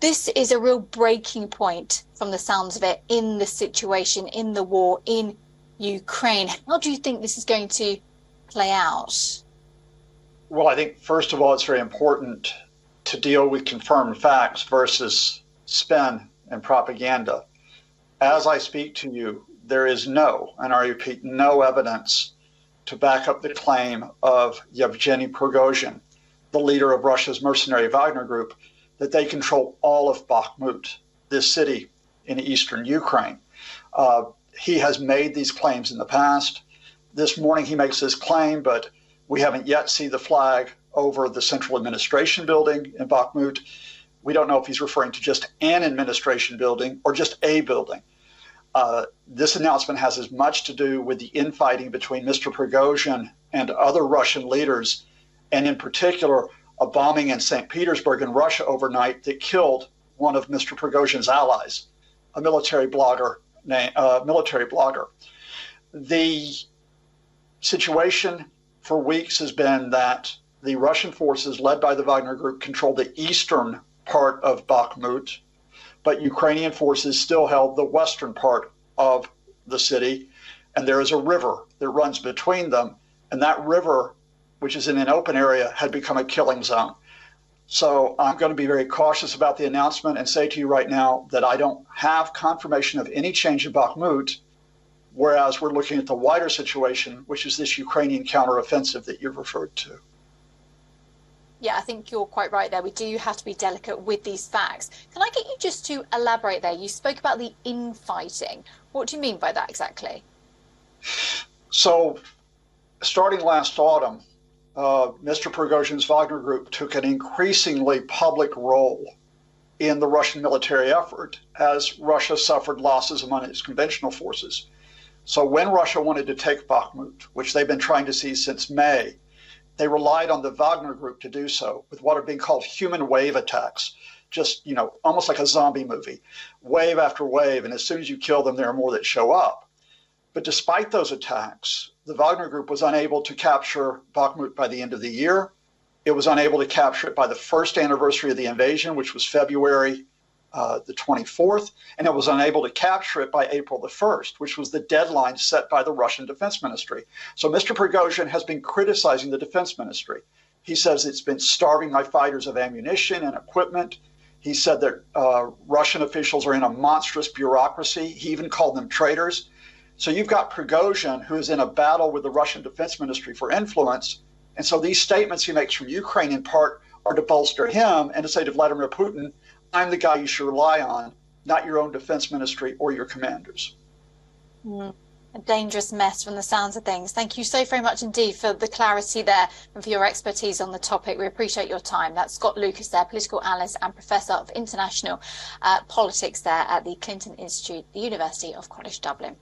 this is a real breaking point from the sounds of it in the situation, in the war in Ukraine. How do you think this is going to play out? Well, I think, first of all, it's very important to deal with confirmed facts versus spin and propaganda. As I speak to you, there is no, and I repeat, no evidence to back up the claim of Yevgeny Prigozhin, the leader of Russia's mercenary Wagner group, that they control all of Bakhmut, this city in eastern Ukraine. He has made these claims in the past. This morning he makes this claim, but we haven't yet seen the flag over the central administration building in Bakhmut. We don't know if he's referring to just an administration building or just a building. This announcement has as much to do with the infighting between Mr. Prigozhin and other Russian leaders, and in particular, a bombing in St. Petersburg in Russia overnight that killed one of Mr. Prigozhin's allies, a military blogger. The situation for weeks has been that the Russian forces led by the Wagner group control the eastern part of Bakhmut, but Ukrainian forces still held the western part of the city, and there is a river that runs between them, and that river, which is in an open area, had become a killing zone. So I'm going to be very cautious about the announcement and say to you right now that I don't have confirmation of any change in Bakhmut, whereas we're looking at the wider situation, which is this Ukrainian counteroffensive that you've referred to. Yeah, I think you're quite right there. We do have to be delicate with these facts. Can I get you just to elaborate there? You spoke about the infighting. What do you mean by that exactly? So starting last autumn, Mr. Prigozhin's Wagner group took an increasingly public role in the Russian military effort as Russia suffered losses among its conventional forces. So when Russia wanted to take Bakhmut, which they've been trying to seize since May, they relied on the Wagner group to do so with what are being called human wave attacks, just, almost like a zombie movie, wave after wave. And as soon as you kill them, there are more that show up. But despite those attacks, the Wagner group was unable to capture Bakhmut by the end of the year. It was unable to capture it by the first anniversary of the invasion, which was February the 24th, and it was unable to capture it by April the 1st, which was the deadline set by the Russian Defense Ministry. So Mr. Prigozhin has been criticizing the Defense Ministry. He says it's been starving my fighters of ammunition and equipment. He said that Russian officials are in a monstrous bureaucracy. He even called them traitors. So you've got Prigozhin, who is in a battle with the Russian Defense Ministry for influence. And so these statements he makes from Ukraine in part are to bolster him and to say to Vladimir Putin, I'm the guy you should rely on, not your own defense ministry or your commanders. A dangerous mess from the sounds of things. Thank you so very much indeed for the clarity there and for your expertise on the topic. We appreciate your time. That's Scott Lucas there, political analyst and professor of international politics there at the Clinton Institute, the University of College Dublin.